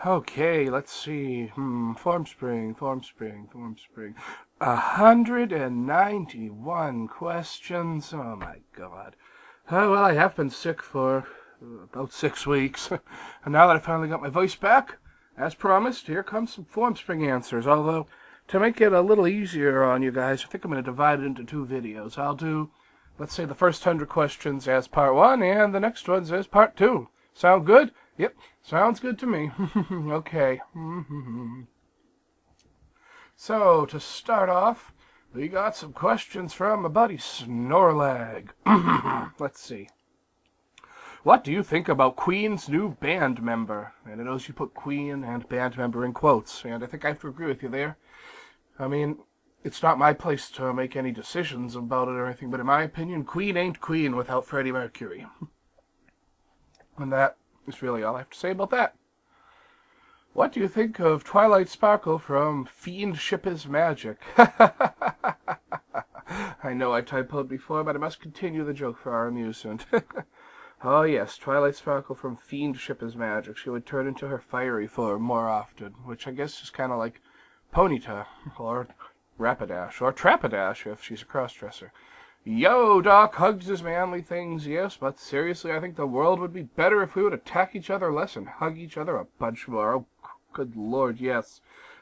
Okay, let's see. Formspring. 191 questions. Oh my god. Oh, well, I have been sick for about 6 weeks. And now that I finally got my voice back, as promised, here comes some Formspring answers. Although, to make it a little easier on you guys, I think I'm going to divide it into 2 videos. I'll do, let's say, the first 100 questions as part 1, and the next ones as part 2. Sound good? Yep, sounds good to me. Okay. So, to start off, we got some questions from my buddy Snorlag. Let's see. What do you think about Queen's new band member? And I notice you put Queen and band member in quotes, and I think I have to agree with you there. I mean, it's not my place to make any decisions about it or anything, but in my opinion, Queen ain't Queen without Freddie Mercury. And that is really all I have to say about that. What do you think of Twilight Sparkle from Fiend Ship His Magic? I know I typoed before, but I must continue the joke for our amusement. Oh yes, Twilight Sparkle from Fiend Ship His Magic. She would turn into her fiery form more often, which I guess is kind of like Ponyta, or Rapidash, or Trapadash if she's a crossdresser. Yo, Doc, hugs is manly things, yes, but seriously, I think the world would be better if we would attack each other less and hug each other a bunch more. Oh, good lord, yes.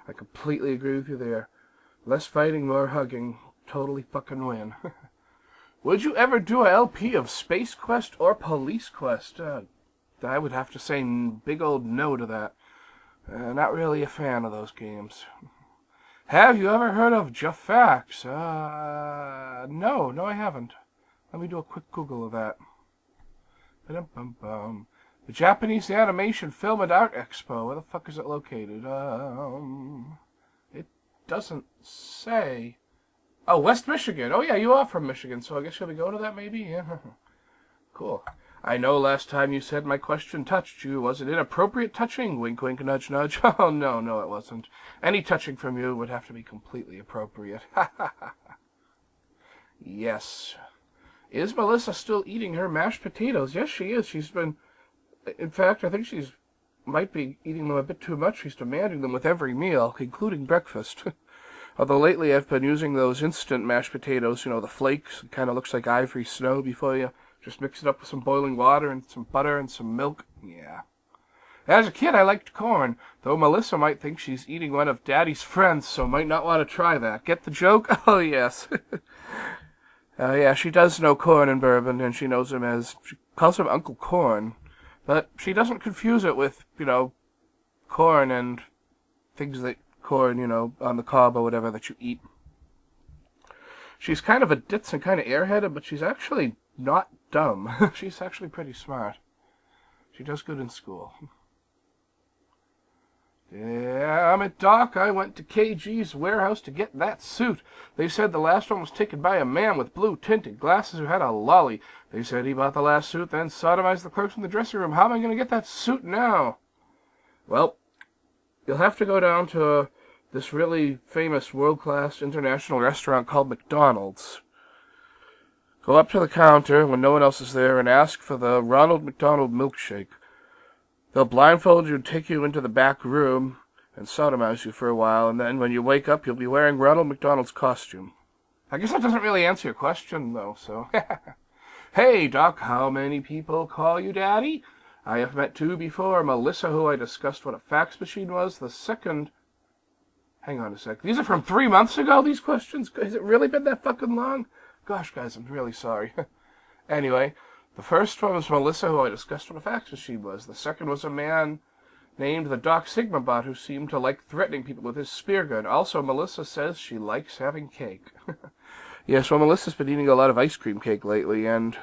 I completely agree with you there. Less fighting, more hugging. Totally fucking win. Would you ever do a LP of Space Quest or Police Quest? I would have to say big old no to that. Not really a fan of those games. Have you ever heard of Jafax? No, I haven't. Let me do a quick Google of that. Ba-dum-bum-bum. The Japanese Animation Film and Art Expo. Where the fuck is it located? It doesn't say. Oh, West Michigan. Oh yeah, you are from Michigan, so I guess you'll be going to that maybe? Yeah. Cool. I know last time you said my question touched you. Was it inappropriate touching? Wink, wink, nudge, nudge. Oh, no, it wasn't. Any touching from you would have to be completely appropriate. Yes. Is Melissa still eating her mashed potatoes? Yes, she is. She's been... In fact, I think she's might be eating them a bit too much. She's demanding them with every meal, including breakfast. Although lately I've been using those instant mashed potatoes, you know, the flakes. It kind of looks like ivory snow before you just mix it up with some boiling water and some butter and some milk. Yeah. As a kid, I liked corn, though Melissa might think she's eating one of Daddy's friends, so might not want to try that. Get the joke? Oh, yes. Yeah, she does know Corn and Bourbon, and she knows him as... She calls him Uncle Corn. But she doesn't confuse it with, corn and things that corn, on the cob or whatever that you eat. She's kind of a ditz and kind of airheaded, but she's actually not dumb. She's actually pretty smart. She does good in school. Damn it, Doc. I went to KG's warehouse to get that suit. They said the last one was taken by a man with blue tinted glasses who had a lolly. They said he bought the last suit, then sodomized the clerks in the dressing room. How am I going to get that suit now? Well, you'll have to go down to this really famous world-class international restaurant called McDonald's. Go up to the counter when no one else is there and ask for the Ronald McDonald milkshake. They'll blindfold you and take you into the back room and sodomize you for a while, and then when you wake up, you'll be wearing Ronald McDonald's costume. I guess that doesn't really answer your question, though, so... Hey, Doc, how many people call you Daddy? I have met 2 before. Melissa, who I discussed what a fax machine was. The second... Hang on a sec. These are from 3 months ago, these questions? Has it really been that fucking long? Gosh, guys, I'm really sorry. Anyway, the first one was Melissa, who I discussed what a fax machine was. The second was a man named the Doc Sigma Bot, who seemed to like threatening people with his spear gun. Also, Melissa says she likes having cake. Yes, well, Melissa's been eating a lot of ice cream cake lately, and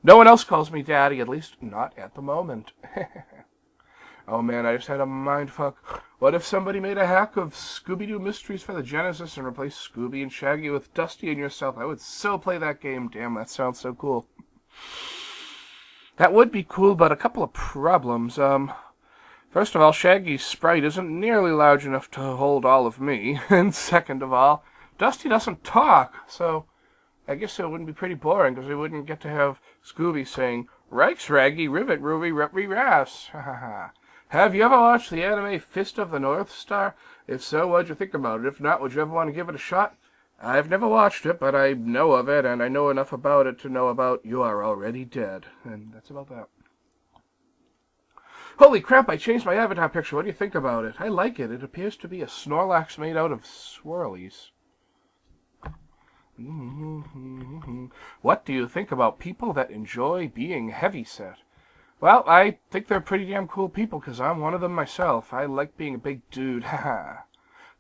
no one else calls me Daddy, at least not at the moment. Oh man, I just had a mindfuck. What if somebody made a hack of Scooby-Doo Mysteries for the Genesis and replaced Scooby and Shaggy with Dusty and yourself? I would so play that game. Damn, that sounds so cool. That would be cool, but a couple of problems. First of all, Shaggy's sprite isn't nearly large enough to hold all of me. And second of all, Dusty doesn't talk, so I guess it wouldn't be pretty boring, because we wouldn't get to have Scooby saying, Reichs, Raggy, Rivet, Ruby, Repri, Ras. Ha ha ha. Have you ever watched the anime Fist of the North Star? If so, what'd you think about it? If not, would you ever want to give it a shot? I've never watched it, but I know of it, and I know enough about it to know about You Are Already Dead. And that's about that. Holy crap, I changed my avatar picture. What do you think about it? I like it. It appears to be a Snorlax made out of swirlies. What do you think about people that enjoy being heavyset? Well, I think they're pretty damn cool people, because I'm one of them myself. I like being a big dude. Haha.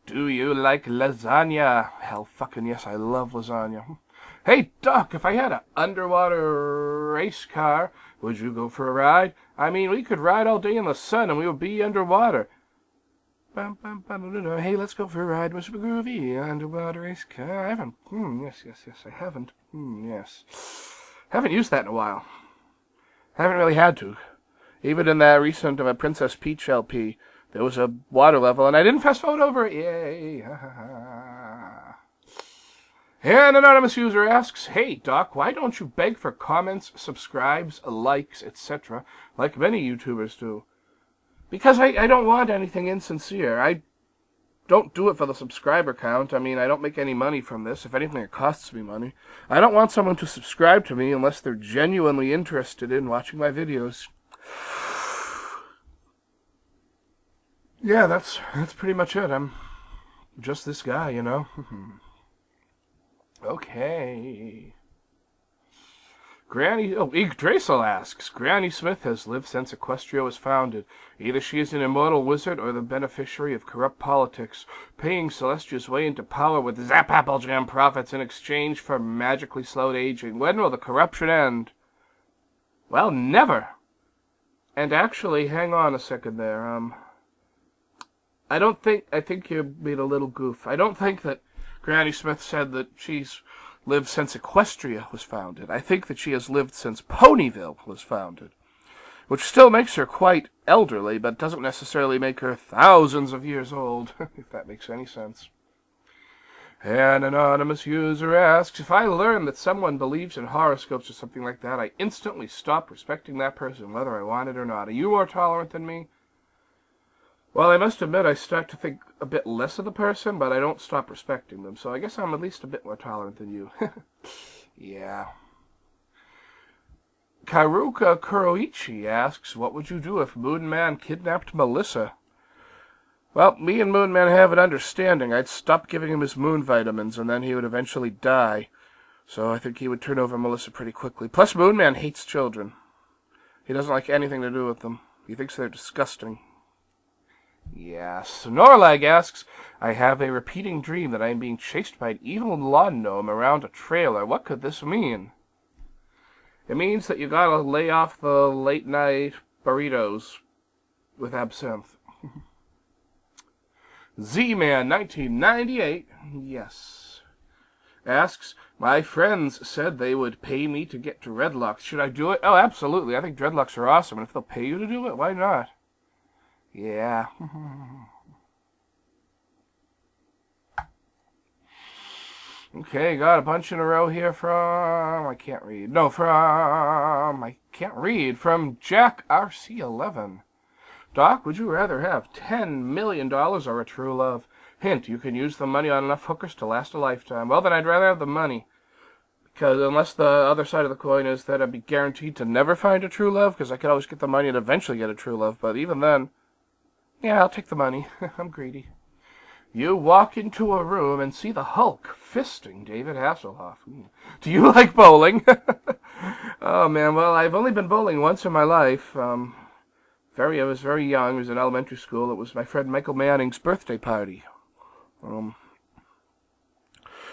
Do you like lasagna? Hell fucking yes, I love lasagna. Hey, Doc, if I had an underwater race car, would you go for a ride? I mean, we could ride all day in the sun and we would be underwater. Hey, let's go for a ride, Mr. Groovy. Underwater race car. I haven't. Yes, I haven't. Yes. Haven't used that in a while. Haven't really had to. Even in that recent Princess Peach LP, there was a water level, and I didn't fast forward over it. Yay. And an anonymous user asks, hey, Doc, why don't you beg for comments, subscribes, likes, etc., like many YouTubers do? Because I don't want anything insincere. I don't do it for the subscriber count. I mean, I don't make any money from this. If anything, it costs me money. I don't want someone to subscribe to me unless they're genuinely interested in watching my videos. Yeah, that's pretty much it. I'm just this guy, you know? Okay. Yggdrasil asks, Granny Smith has lived since Equestria was founded. Either she is an immortal wizard or the beneficiary of corrupt politics, paying Celestia's way into power with Zap Apple Jam profits in exchange for magically slowed aging. When will the corruption end? Well, never. And actually, hang on a second there. I think you made a little goof. I don't think that Granny Smith said that she's lived since Equestria was founded. I think that she has lived since Ponyville was founded, which still makes her quite elderly, but doesn't necessarily make her thousands of years old, if that makes any sense. An anonymous user asks, if I learn that someone believes in horoscopes or something like that, I instantly stop respecting that person, whether I want it or not. Are you more tolerant than me? Well, I must admit I start to think a bit less of the person, but I don't stop respecting them, so I guess I'm at least a bit more tolerant than you. Yeah. Karuka Kuroichi asks, what would you do if Moon Man kidnapped Melissa? Well, me and Moon Man have an understanding. I'd stop giving him his moon vitamins, and then he would eventually die. So I think he would turn over Melissa pretty quickly. Plus, Moon Man hates children. He doesn't like anything to do with them. He thinks they're disgusting. Yes. Norlag asks, I have a repeating dream that I am being chased by an evil lawn gnome around a trailer. What could this mean? It means that you gotta lay off the late night burritos with absinthe. Z-Man 1998, yes, asks, my friends said they would pay me to get dreadlocks. Should I do it? Oh, absolutely. I think dreadlocks are awesome, and if they'll pay you to do it, why not? Yeah. Okay, got a bunch in a row here from... I can't read. No, from... I can't read. From Jack RC11. Doc, would you rather have $10 million or a true love? Hint, you can use the money on enough hookers to last a lifetime. Well, then I'd rather have the money. Because unless the other side of the coin is that I'd be guaranteed to never find a true love, because I could always get the money and eventually get a true love. But even then... yeah, I'll take the money. I'm greedy. You walk into a room and see the Hulk fisting David Hasselhoff. Do you like bowling? Oh, man, well, I've only been bowling once in my life. I was very young. I was in elementary school. It was my friend Michael Manning's birthday party. Oh,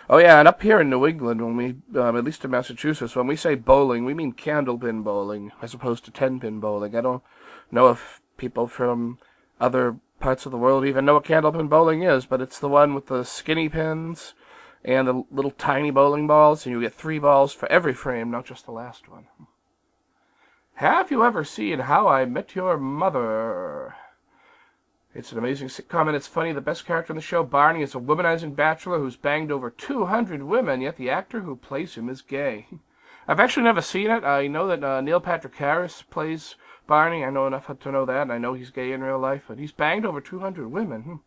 yeah, and up here in New England, when we, at least in Massachusetts, when we say bowling, we mean candlepin bowling as opposed to 10-pin bowling. I don't know if people from other parts of the world even know what candlepin bowling is, but it's the one with the skinny pins and the little tiny bowling balls, and you get 3 balls for every frame, not just the last one. Have you ever seen How I Met Your Mother? It's an amazing sitcom, and it's funny. The best character in the show, Barney, is a womanizing bachelor who's banged over 200 women, yet the actor who plays him is gay. I've actually never seen it. I know that Neil Patrick Harris plays Barney, I know enough to know that, and I know he's gay in real life, but he's banged over 200 women.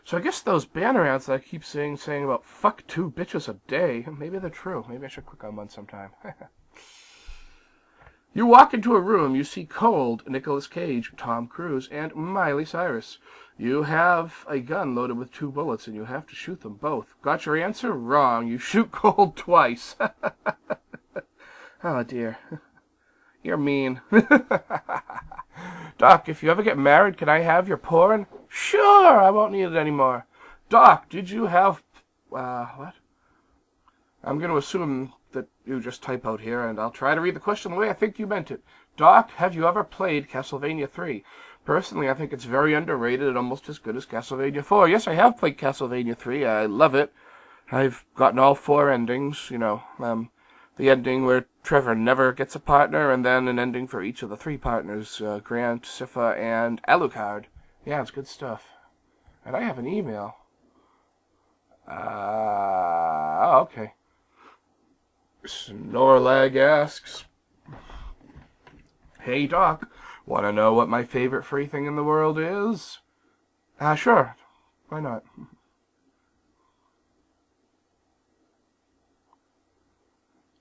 So I guess those banner ads that I keep saying about fuck 2 bitches a day, maybe they're true. Maybe I should click on one sometime. You walk into a room, you see Cold, Nicolas Cage, Tom Cruise, and Miley Cyrus. You have a gun loaded with 2 bullets, and you have to shoot them both. Got your answer? Wrong. You shoot Cold twice. Oh, dear. You're mean. Doc, if you ever get married, can I have your porn? Sure, I won't need it anymore. Doc, did you have... what? I'm going to assume that you just type out here, and I'll try to read the question the way I think you meant it. Doc, have you ever played Castlevania 3? Personally, I think it's very underrated and almost as good as Castlevania 4. Yes, I have played Castlevania 3. I love it. I've gotten all 4 endings, you know. The ending where Trevor never gets a partner, and then an ending for each of the 3 partners, Grant, Sypha, and Alucard. Yeah, it's good stuff. And I have an email. Oh, okay. Snorlag asks, Hey Doc, want to know what my favorite free thing in the world is? Sure. Why not?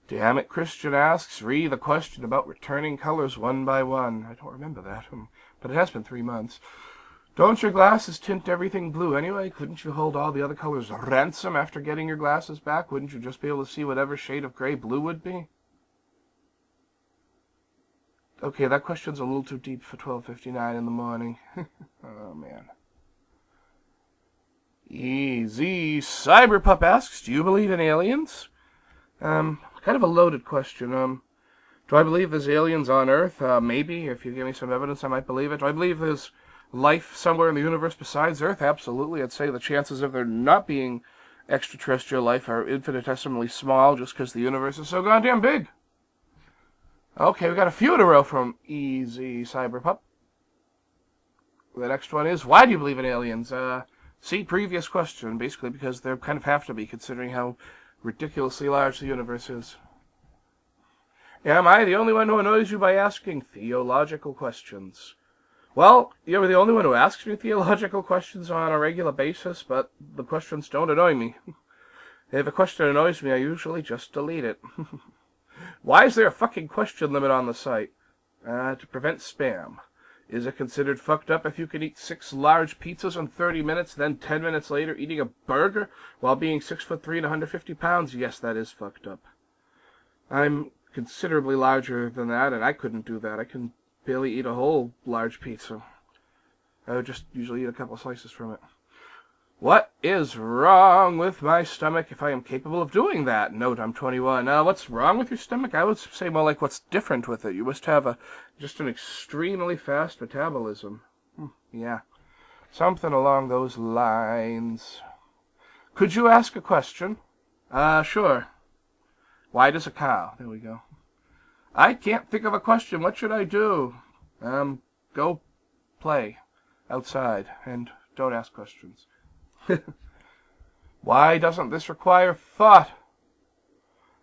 Damn it, Christian asks, read the question about returning colors one by one. I don't remember that, but it has been 3 months. Don't your glasses tint everything blue anyway? Couldn't you hold all the other colors ransom after getting your glasses back? Wouldn't you just be able to see whatever shade of gray blue would be? Okay, that question's a little too deep for 12:59 in the morning. Oh, man. Easy. Cyberpup asks, do you believe in aliens? Kind of a loaded question. Do I believe there's aliens on Earth? Maybe. If you give me some evidence, I might believe it. Do I believe there's life somewhere in the universe besides Earth? Absolutely. I'd say the chances of there not being extraterrestrial life are infinitesimally small just because the universe is so goddamn big. Okay, we got a few in a row from Easy Cyberpup. The next one is, why do you believe in aliens? See previous question, basically because they kind of have to be, considering how ridiculously large the universe is. Am I the only one who annoys you by asking theological questions? Well, you're the only one who asks me theological questions on a regular basis, but the questions don't annoy me. If a question annoys me, I usually just delete it. Why is there a fucking question limit on the site? To prevent spam. Is it considered fucked up if you can eat 6 large pizzas in 30 minutes, then 10 minutes later eating a burger while being 6'3" and 150 pounds? Yes, that is fucked up. I'm considerably larger than that, and I couldn't do that. I can barely eat a whole large pizza. I would just usually eat a couple slices from it. What is wrong with my stomach if I am capable of doing that? Note, I'm 21. What's wrong with your stomach? I would say more like what's different with it. You must have just an extremely fast metabolism. Yeah, something along those lines. Could you ask a question? Sure. Why does a cow? There we go. I can't think of a question. What should I do? Go play outside and don't ask questions. Why doesn't this require thought?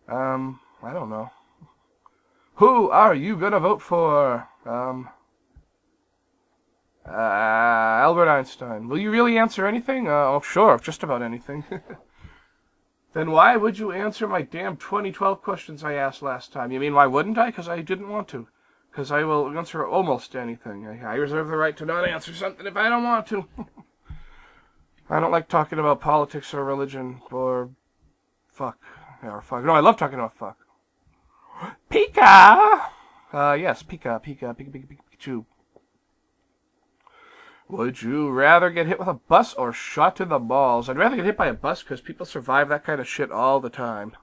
I don't know. Who are you gonna vote for? Albert Einstein. Will you really answer anything? Oh, sure, just about anything. Then why would you answer my damn 2012 questions I asked last time? You mean why wouldn't I? Because I didn't want to. Because I will answer almost anything. I reserve the right to not answer something if I don't want to. I don't like talking about politics or religion or fuck. Or fuck. No, I love talking about fuck. Pika! Yes, Pikachu. Would you rather get hit with a bus or shot in the balls? I'd rather get hit by a bus because people survive that kind of shit all the time.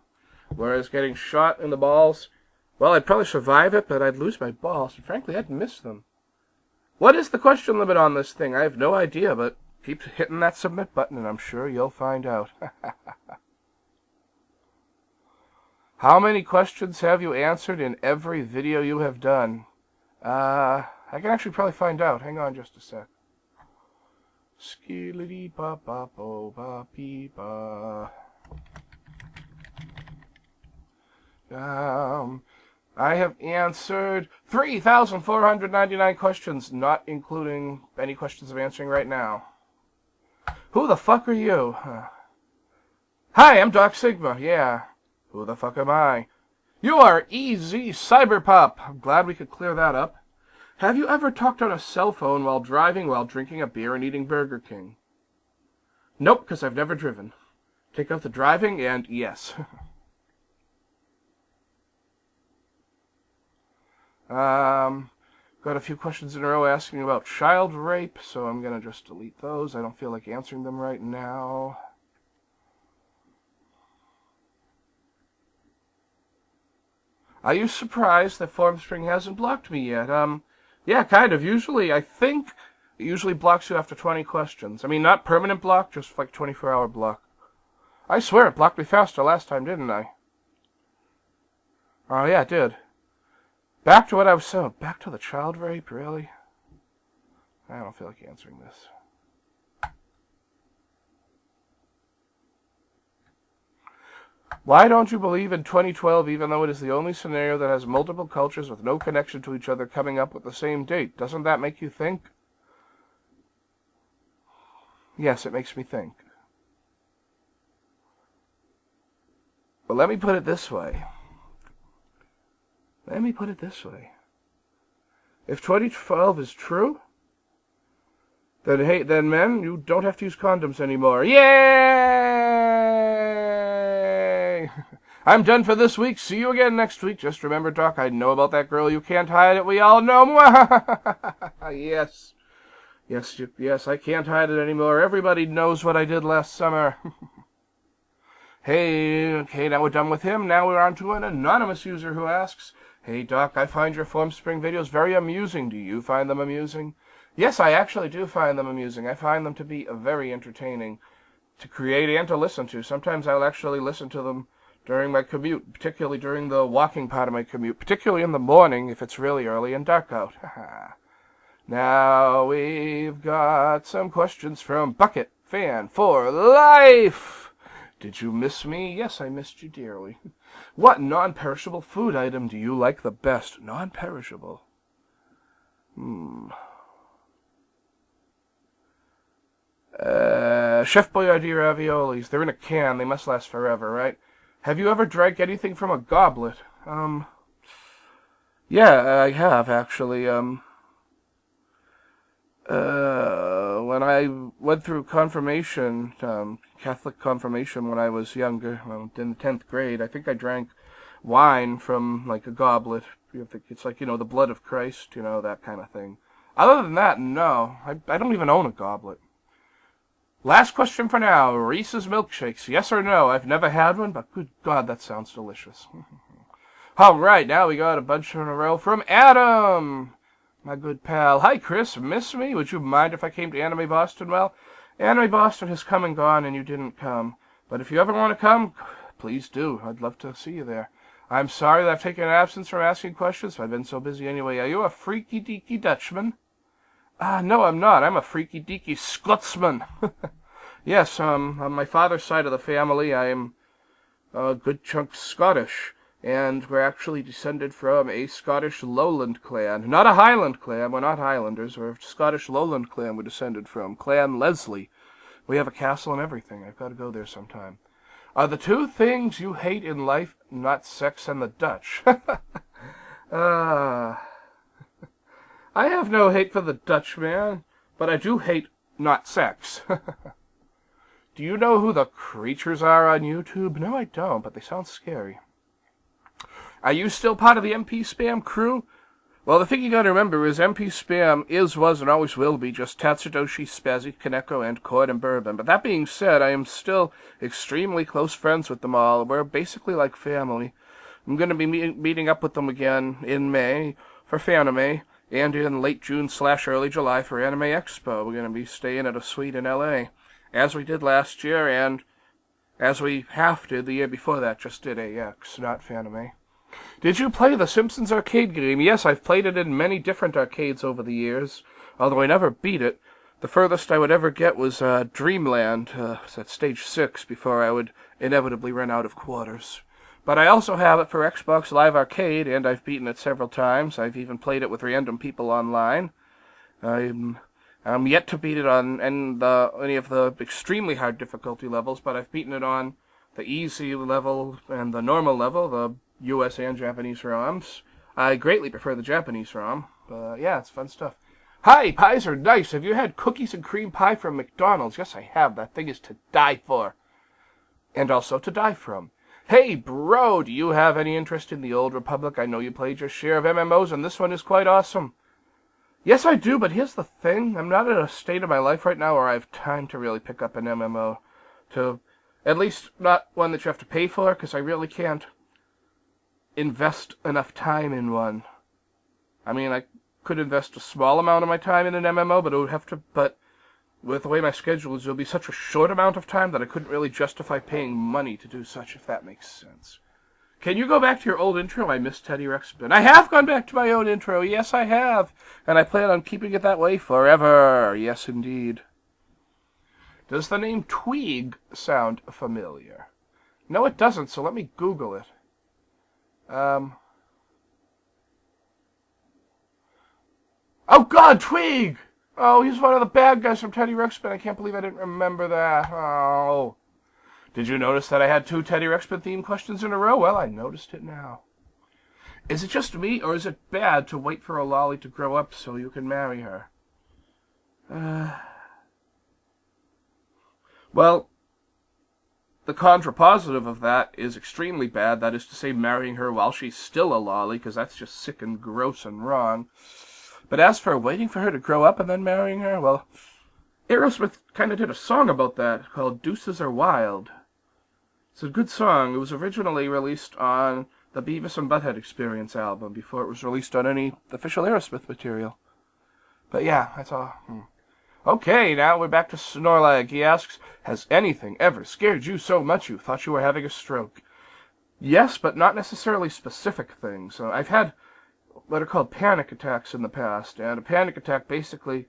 Whereas getting shot in the balls, well, I'd probably survive it, but I'd lose my balls. And frankly, I'd miss them. What is the question limit on this thing? I have no idea, but keep hitting that submit button and I'm sure you'll find out. How many questions have you answered in every video you have done? I can actually probably find out. Hang on just a sec. Skilly ba ba bo ba bee ba. I have answered 3,499 questions, not including any questions I'm answering right now. Who the fuck are you? Hi, I'm Doc Sigma. Yeah. Who the fuck am I? You are Easy Cyberpup. I'm glad we could clear that up. Have you ever talked on a cell phone while driving, while drinking a beer and eating Burger King? Nope, because I've never driven. Take out the driving and yes. Got a few questions in a row asking about child rape, so I'm going to just delete those. I don't feel like answering them right now. Are you surprised that Formspring hasn't blocked me yet? Yeah, kind of. Usually, I think it usually blocks you after 20 questions. I mean, not permanent block, just like 24-hour block. I swear it blocked me faster last time, didn't I? Oh, yeah, it did. Back to what I was saying. Back to the child rape, really? I don't feel like answering this. Why don't you believe in 2012 even though it is the only scenario that has multiple cultures with no connection to each other coming up with the same date? Doesn't that make you think? Yes, it makes me think. But let me put it this way. If 2012 is true, then men, you don't have to use condoms anymore. Yay! I'm done for this week. See you again next week. Just remember, Doc, I know about that girl. You can't hide it. We all know. Yes. Yes, I can't hide it anymore. Everybody knows what I did last summer. Hey, okay, now we're done with him. Now we're on to an anonymous user who asks, Hey, Doc, I find your Formspring videos very amusing. Do you find them amusing? Yes, I actually do find them amusing. I find them to be very entertaining to create and to listen to. Sometimes I'll actually listen to them during my commute, particularly during the walking part of my commute, particularly in the morning if it's really early and dark out. Now we've got some questions from Bucket Fan for Life. Did you miss me? Yes, I missed you dearly. What non-perishable food item do you like the best? Non-perishable. Chef Boyardee raviolis. They're in a can. They must last forever, right? Have you ever drank anything from a goblet? Yeah, I have, actually. When I went through confirmation, Catholic confirmation when I was younger, in the 10th grade, I think I drank wine from, like, a goblet. It's like, the blood of Christ, that kind of thing. Other than that, no. I don't even own a goblet. Last question for now. Reese's Milkshakes, yes or no? I've never had one, but good God, that sounds delicious. All right, now we got a bunch in a row from Adam. My good pal. Hi, Chris. Miss me? Would you mind if I came to Anime Boston? Well, Anime Boston has come and gone, and you didn't come. But if you ever want to come, please do. I'd love to see you there. I'm sorry that I've taken an absence from asking questions. I've been so busy anyway. Are you a freaky-deaky Dutchman? No, I'm not. I'm a freaky-deaky Scotsman. Yes, on my father's side of the family, I am a good chunk Scottish. And we're actually descended from a Scottish lowland clan. Not a Highland clan. We're not Highlanders. We're a Scottish lowland clan we're descended from. Clan Leslie. We have a castle and everything. I've got to go there sometime. Are the two things you hate in life not sex and the Dutch? I have no hate for the Dutch, man. But I do hate not sex. Do you know who the creatures are on YouTube? No, I don't, but they sound scary. Are you still part of the MP Spam crew? Well, the thing you gotta remember is MP Spam is, was, and always will be just Tatsudoshi, Spazzy, Kaneko, and Cord and Bourbon. But that being said, I am still extremely close friends with them all. We're basically like family. I'm gonna be meeting up with them again in May for Fanime, and in late June/early July for Anime Expo. We're gonna be staying at a suite in LA, as we did last year, and as we half did the year before that, just did AX, not Fanime. Did you play the Simpsons arcade game? Yes, I've played it in many different arcades over the years, although I never beat it. The furthest I would ever get was Dreamland, at stage 6, before I would inevitably run out of quarters. But I also have it for Xbox Live Arcade, and I've beaten it several times. I've even played it with random people online. I'm yet to beat it on any of the extremely hard difficulty levels, but I've beaten it on the easy level and the normal level, the US and Japanese ROMs. I greatly prefer the Japanese ROM, but yeah, it's fun stuff. Hi, pies are nice. Have you had cookies and cream pie from McDonald's? Yes, I have. That thing is to die for. And also to die from. Hey, bro, do you have any interest in the Old Republic? I know you played your share of MMOs, and this one is quite awesome. Yes, I do, but here's the thing. I'm not in a state of my life right now where I have time to really pick up an MMO. At least not one that you have to pay for, because I really can't invest enough time in one. I mean, I could invest a small amount of my time in an MMO, but with the way my schedule is, it'll be such a short amount of time that I couldn't really justify paying money to do such, if that makes sense. Can you go back to your old intro? I miss Teddy Ruxpin. I have gone back to my old intro. Yes, I have. And I plan on keeping it that way forever. Yes, indeed. Does the name Tweeg sound familiar? No, it doesn't, so let me Google it. Oh God, Tweeg! Oh, he's one of the bad guys from Teddy Ruxpin. I can't believe I didn't remember that. Oh. Did you notice that I had 2 Teddy Ruxpin themed questions in a row? Well, I noticed it now. Is it just me, or is it bad to wait for a lolly to grow up so you can marry her? Well, the contrapositive of that is extremely bad. That is to say, marrying her while she's still a lolly, because that's just sick and gross and wrong. But as for waiting for her to grow up and then marrying her, well, Aerosmith kind of did a song about that called Deuces Are Wild. It's a good song. It was originally released on the Beavis and Butthead Experience album before it was released on any official Aerosmith material. But yeah, that's all. Okay, now we're back to Snorlag. He asks, has anything ever scared you so much you thought you were having a stroke? Yes, but not necessarily specific things. I've had what are called panic attacks in the past, and a panic attack basically,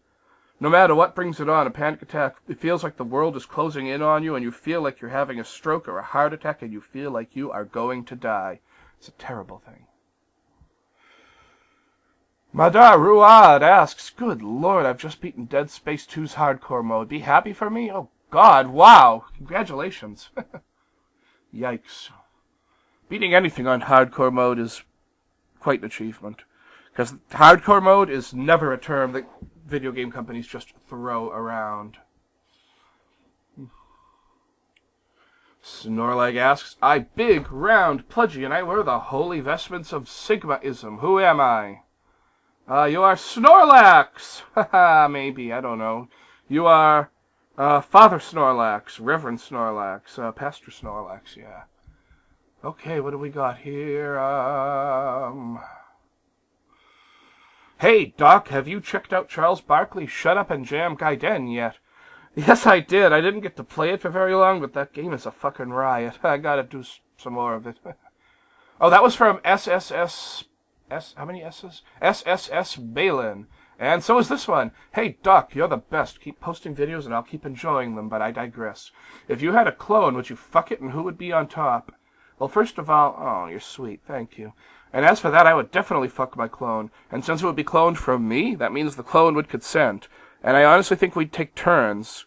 no matter what brings it on, a panic attack, it feels like the world is closing in on you, and you feel like you're having a stroke or a heart attack, and you feel like you are going to die. It's a terrible thing. Madar Ruad asks, good lord, I've just beaten Dead Space 2's hardcore mode. Be happy for me? Oh god, wow! Congratulations. Yikes. Beating anything on hardcore mode is quite an achievement. Because hardcore mode is never a term that video game companies just throw around. Snorlag asks, I big, round, pudgy, and I wear the holy vestments of Sigmaism. Who am I? You are Snorlax! Haha, maybe, I don't know. You are, Father Snorlax, Reverend Snorlax, Pastor Snorlax, yeah. Okay, what do we got here? Hey, Doc, have you checked out Charles Barkley's Shut Up and Jam Gaiden yet? Yes, I did. I didn't get to play it for very long, but that game is a fucking riot. I gotta do some more of it. Oh, that was from how many S's? SSS Balin. And so is this one. Hey, Doc, you're the best. Keep posting videos and I'll keep enjoying them, but I digress. If you had a clone, would you fuck it and who would be on top? Well, first of all, oh, you're sweet. Thank you. And as for that, I would definitely fuck my clone. And since it would be cloned from me, that means the clone would consent. And I honestly think we'd take turns.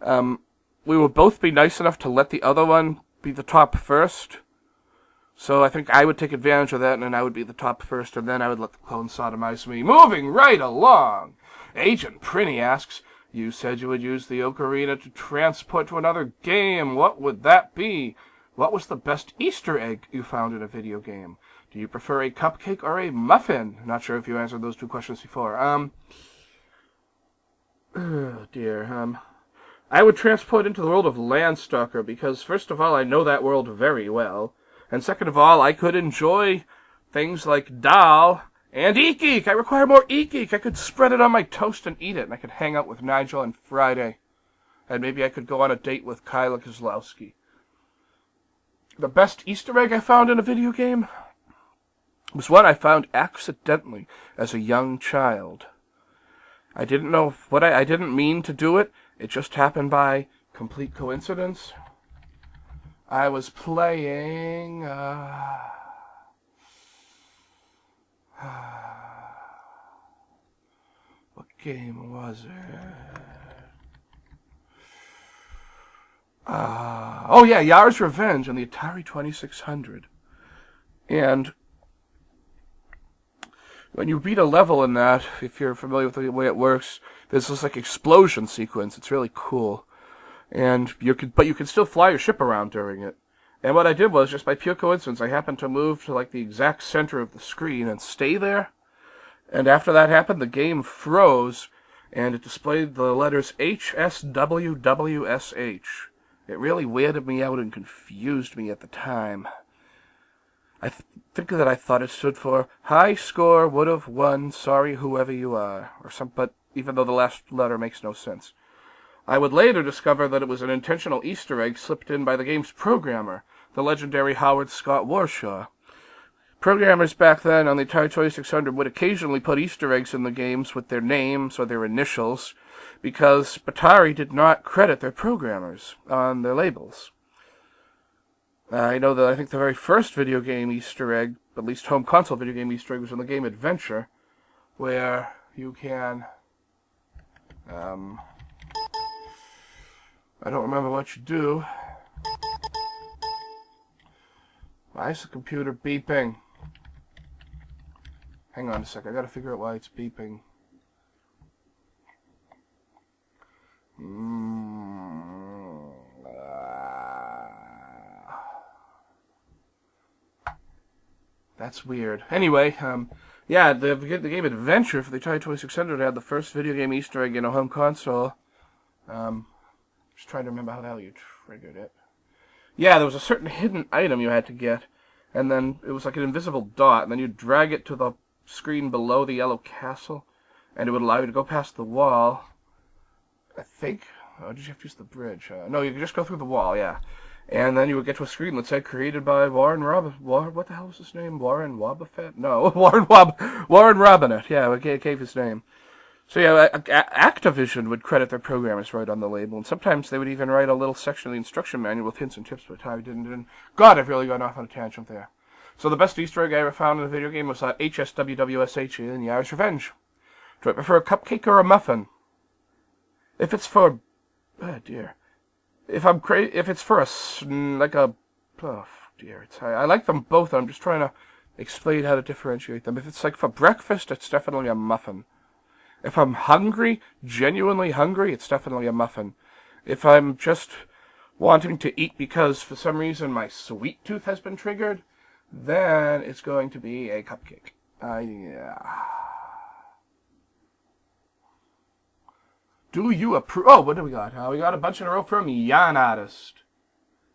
We would both be nice enough to let the other one be the top first. So I think I would take advantage of that, and then I would be the top first, and then I would let the clone sodomize me. Moving right along! Agent Prinny asks, you said you would use the ocarina to transport to another game. What would that be? What was the best Easter egg you found in a video game? Do you prefer a cupcake or a muffin? Not sure if you answered those 2 questions before. Oh dear. I would transport into the world of Landstalker, because first of all, I know that world very well. And second of all, I could enjoy things like Dal and Eat Geek. I require more Eat Geek. I could spread it on my toast and eat it, and I could hang out with Nigel on Friday. And maybe I could go on a date with Kyla Kozlowski. The best Easter egg I found in a video game was one I found accidentally as a young child. I didn't know I didn't mean to do it. It just happened by complete coincidence. I was playing... what game was it? Oh yeah, Yar's Revenge on the Atari 2600. And when you beat a level in that, if you're familiar with the way it works, there's this like explosion sequence. It's really cool. And you can still fly your ship around during it. And what I did was, just by pure coincidence, I happened to move to like the exact center of the screen and stay there. And after that happened, the game froze, and it displayed the letters HSWWSH. It really weirded me out and confused me at the time. I think that I thought it stood for high score would have won, sorry whoever you are, or something, but even though the last letter makes no sense. I would later discover that it was an intentional Easter egg slipped in by the game's programmer, the legendary Howard Scott Warshaw. Programmers back then on the Atari 2600 would occasionally put Easter eggs in the games with their names or their initials, because Atari did not credit their programmers on their labels. I know that I think the very first video game Easter egg, at least home console video game Easter egg, was in the game Adventure, where you can... I don't remember what you do. Why is the computer beeping? Hang on a sec, I gotta figure out why it's beeping. That's weird. Anyway, yeah, the game Adventure for the Atari 2600 had the first video game Easter egg in a home console. Just trying to remember how the hell you triggered it. Yeah, there was a certain hidden item you had to get, and then it was like an invisible dot, and then you'd drag it to the screen below the yellow castle, and it would allow you to go past the wall. I think. Oh, did you have to use the bridge? No, you could just go through the wall, yeah. And then you would get to a screen that said created by Warren what the hell was his name? Warren Wobbuffet? No, Warren Robinette. Yeah, we gave his name. So yeah, Activision would credit their programmers right on the label, and sometimes they would even write a little section of the instruction manual with hints and tips, but Atari didn't. God, I've really gone off on a tangent there. So the best Easter egg I ever found in a video game was that HSWWSH in Yar's Revenge. Do I prefer a cupcake or a muffin? If it's for... oh dear. If it's for I like them both. I'm just trying to explain how to differentiate them. If it's like for breakfast, it's definitely a muffin. If I'm hungry, genuinely hungry, it's definitely a muffin. If I'm just wanting to eat because for some reason my sweet tooth has been triggered, then it's going to be a cupcake. Yeah. Do you approve? Oh, what do we got? We got a bunch in a row from Yan Artist.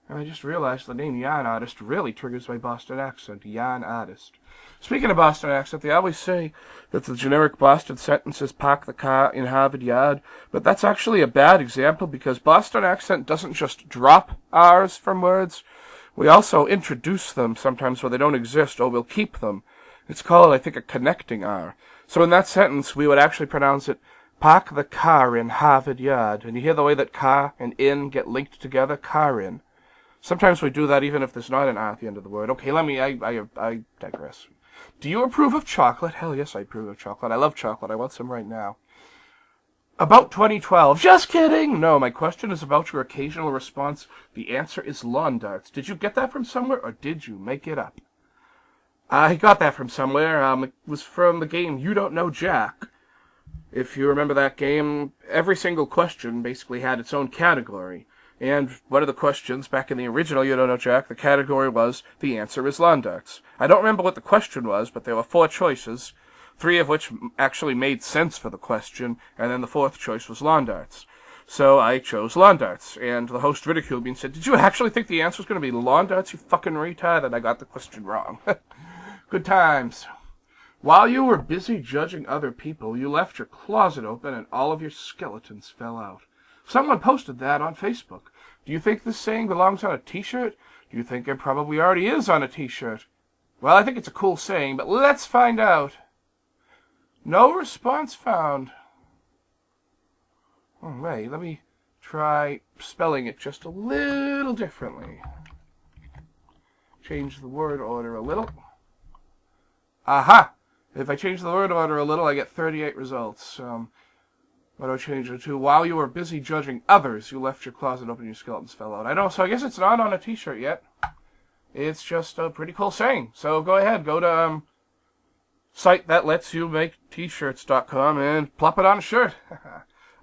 And I just realized the name Yan Artist really triggers my Boston accent. Yan Artist. Speaking of Boston accent, they always say that the generic Boston sentence is park the car in Harvard Yard, but that's actually a bad example because Boston accent doesn't just drop R's from words. We also introduce them sometimes where they don't exist, or we'll keep them. It's called, I think, a connecting R. So in that sentence, we would actually pronounce it park the car in Harvard Yard. And you hear the way that car and in get linked together? Car in. Sometimes we do that even if there's not an R at the end of the word. Okay, I digress. Do you approve of chocolate? Hell yes, I approve of chocolate. I love chocolate. I want some right now. About 2012. Just kidding! No, my question is about your occasional response. The answer is lawn darts. Did you get that from somewhere, or did you make it up? I got that from somewhere. It was from the game You Don't Know Jack. If you remember that game, every single question basically had its own category. And one of the questions, back in the original You Don't Know Jack, the category was, the answer is lawn darts. I don't remember what the question was, but there were 4 choices, 3 of which actually made sense for the question, and then the 4th choice was lawn darts. So I chose lawn darts, and the host ridiculed me and said, did you actually think the answer was going to be lawn darts, you fucking retard? And I got the question wrong. Good times. While you were busy judging other people, you left your closet open and all of your skeletons fell out. Someone posted that on Facebook. Do you think this saying belongs on a t-shirt? Do you think it probably already is on a t-shirt? Well, I think it's a cool saying, but let's find out. No response found. Oh, wait, let me try spelling it just a little differently. change the word order a little. Aha! If I change the word order a little, I get 38 results. What do I change it to? While you were busy judging others, you left your closet open and your skeletons fell out. I know, so I guess it's not on a t-shirt yet. It's just a pretty cool saying. So go ahead, go to site that lets you make t-shirts.com and plop it on a shirt.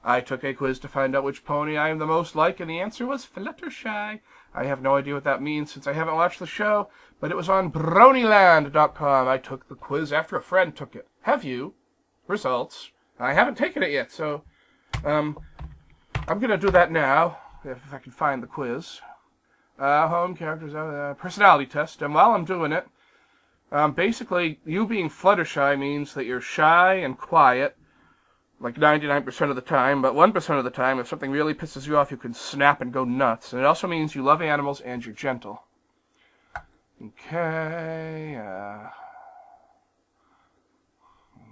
I took a quiz to find out which pony I am the most like, and the answer was Fluttershy. I have no idea what that means since I haven't watched the show, but it was on bronyland.com. I took the quiz after a friend took it. Have you? Results. I haven't taken it yet, so I'm going to do that now, if I can find the quiz. Home characters, personality test, and while I'm doing it, basically, you being Fluttershy means that you're shy and quiet, like 99% of the time, but 1% of the time, if something really pisses you off, you can snap and go nuts. And it also means you love animals and you're gentle. Okay, I'm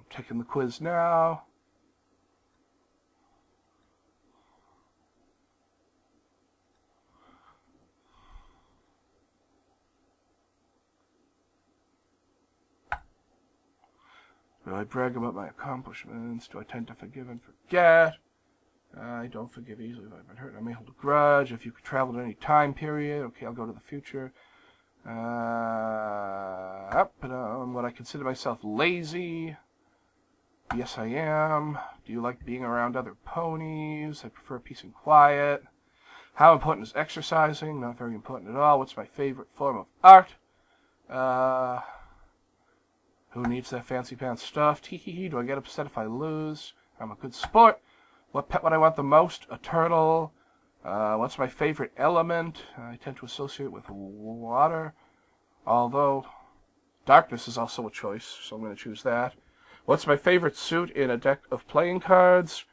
taking the quiz now. Do I brag about my accomplishments? Do I tend to forgive and forget? I don't forgive easily if I've been hurt. I may hold a grudge. If you could travel at any time period, okay, I'll go to the future. Up and on. Would I consider myself lazy? Yes, I am. Do you like being around other ponies? I prefer peace and quiet. How important is exercising? Not very important at all. What's my favorite form of art? Who needs that fancy pants stuff? Tee-hee-hee. Do I get upset if I lose? I'm a good sport. What pet would I want the most? A turtle. What's my favorite element? I tend to associate with water. Although, darkness is also a choice, so I'm going to choose that. What's my favorite suit in a deck of playing cards?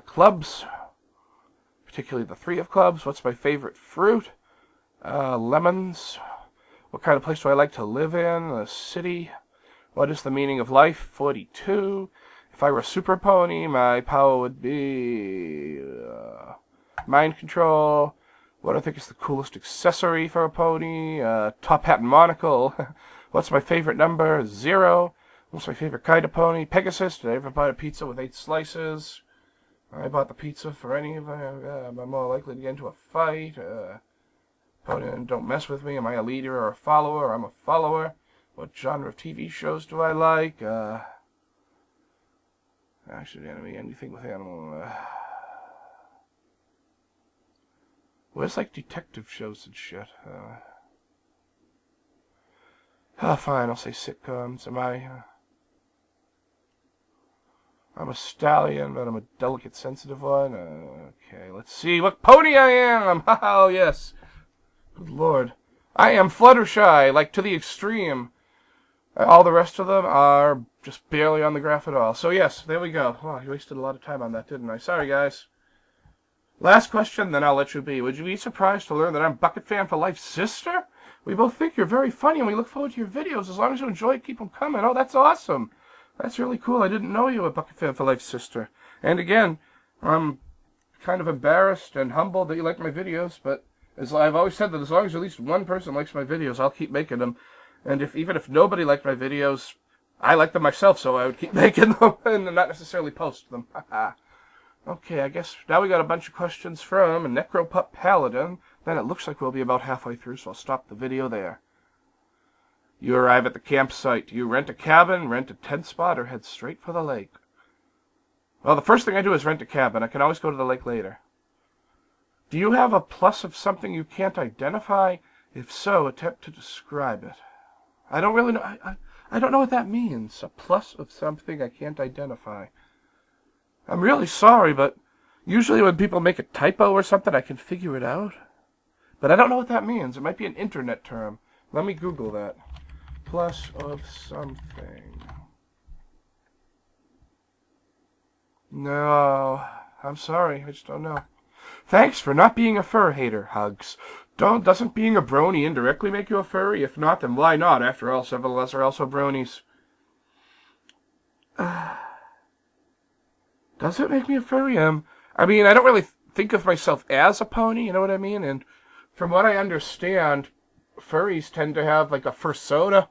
Clubs. Particularly the 3 of clubs. What's my favorite fruit? Lemons. What kind of place do I like to live in? A city. What is the meaning of life? 42. If I were a super pony, my power would be mind control. What do I think is the coolest accessory for a pony? Top hat and monocle. What's my favorite number? 0. What's my favorite kind of pony? Pegasus. Did I ever buy a pizza with 8 slices? I bought the pizza for any of them. I'm more likely to get into a fight. Pony, don't mess with me. Am I a leader or a follower? I'm a follower. What genre of TV shows do I like? Actually, anything with animal. Where's like detective shows and shit? Fine, I'll say sitcoms. I'm a stallion, but I'm a delicate, sensitive one. Okay, let's see what pony I am. Oh, yes. Good Lord. I am Fluttershy, like to the extreme. All the rest of them are just barely on the graph at all. So yes, there we go. Oh, I wasted a lot of time on that, didn't I? Sorry, guys. Last question, then I'll let you be. Would you be surprised to learn that I'm Bucket Fan for Life's sister? We both think you're very funny, and we look forward to your videos. As long as you enjoy it, keep them coming. Oh, that's awesome. That's really cool. I didn't know you were Bucket Fan for Life's sister. And again, I'm kind of embarrassed and humbled that you like my videos, but as I've always said that as long as at least one person likes my videos, I'll keep making them. And even if nobody liked my videos, I like them myself, so I would keep making them and not necessarily post them. Okay, I guess now we got a bunch of questions from a Necropup Paladin. Then it looks like we'll be about halfway through, so I'll stop the video there. You arrive at the campsite. Do you rent a cabin, rent a tent spot, or head straight for the lake? Well, the first thing I do is rent a cabin. I can always go to the lake later. Do you have a plus of something you can't identify? If so, attempt to describe it. I don't really know. I don't know what that means. A plus of something I can't identify. I'm really sorry, but usually when people make a typo or something, I can figure it out. But I don't know what that means. It might be an internet term. Let me Google that. Plus of something. No, I'm sorry. I just don't know. Thanks for not being a fur hater. Hugs. Doesn't being a brony indirectly make you a furry? If not, then why not? After all, several of us are also bronies. Does it make me a furry? I mean, I don't really think of myself as a pony, you know what I mean? And from what I understand, furries tend to have like a fursona,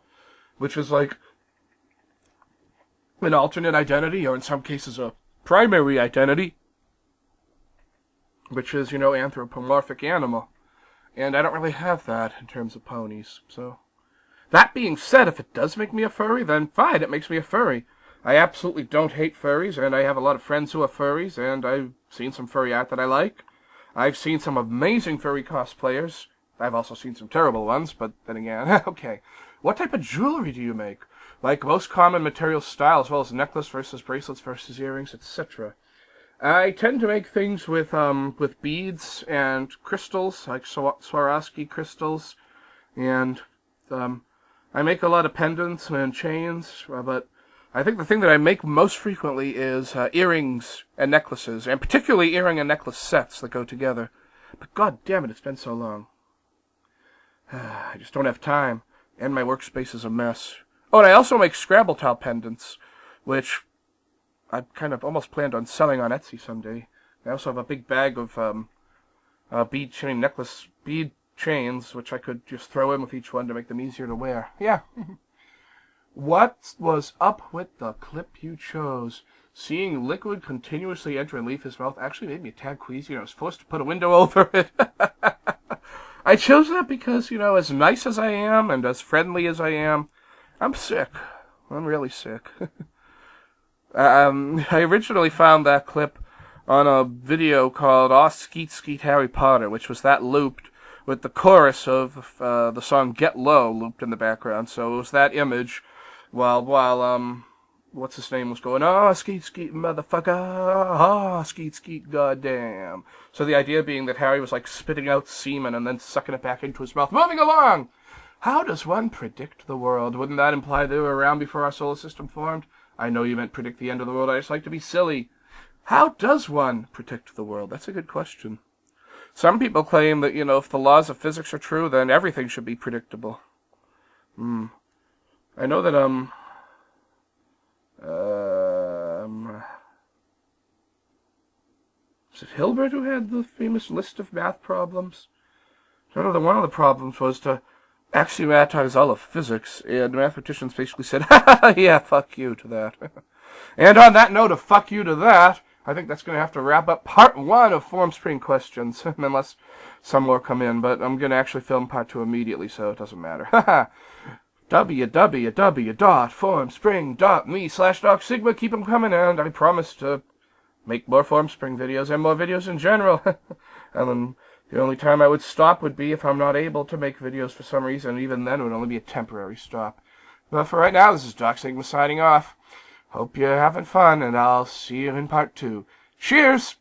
which is like an alternate identity, or in some cases a primary identity, which is, anthropomorphic animal. And I don't really have that in terms of ponies, so... That being said, if it does make me a furry, then fine, it makes me a furry. I absolutely don't hate furries, and I have a lot of friends who are furries, and I've seen some furry art that I like. I've seen some amazing furry cosplayers. I've also seen some terrible ones, but then again, okay. What type of jewelry do you make? Like most common material style, as well as necklace versus bracelets versus earrings, etc. I tend to make things with beads and crystals, like Swarovski crystals, and I make a lot of pendants and chains, but I think the thing that I make most frequently is earrings and necklaces, and particularly earring and necklace sets that go together. But god damn it, it's been so long. I just don't have time, and my workspace is a mess. Oh, and I also make Scrabble tile pendants, which I kind of almost planned on selling on Etsy someday. I also have a big bag of bead chains, which I could just throw in with each one to make them easier to wear. Yeah. What was up with the clip you chose? Seeing liquid continuously enter and leave his mouth actually made me a tad queasy, and I was forced to put a window over it. I chose that because, as nice as I am and as friendly as I am, I'm sick. I'm really sick. I originally found that clip on a video called Aw Skeet Skeet Harry Potter, which was that looped with the chorus of the song Get Low looped in the background. So it was that image while what's his name was going, "Ah, skeet skeet motherfucker, ah, skeet skeet goddamn." So the idea being that Harry was like spitting out semen and then sucking it back into his mouth. Moving along! How does one predict the world? Wouldn't that imply they were around before our solar system formed? I know you meant predict the end of the world. I just like to be silly. How does one predict the world? That's a good question. Some people claim that, if the laws of physics are true, then everything should be predictable. I know that, was it Hilbert who had the famous list of math problems? I know that one of the problems was to axiomatize all of physics, and mathematicians basically said, yeah, fuck you to that. And on that note of fuck you to that, I think that's going to have to wrap up part 1 of Formspring questions, unless some more come in, but I'm going to actually film part 2 immediately, so it doesn't matter. www.formspring.me/DocSigma. Keep them coming, and I promise to make more Formspring videos and more videos in general. And then the only time I would stop would be if I'm not able to make videos for some reason, and even then it would only be a temporary stop. But for right now, this is Doc Sigma signing off. Hope you're having fun, and I'll see you in part 2. Cheers!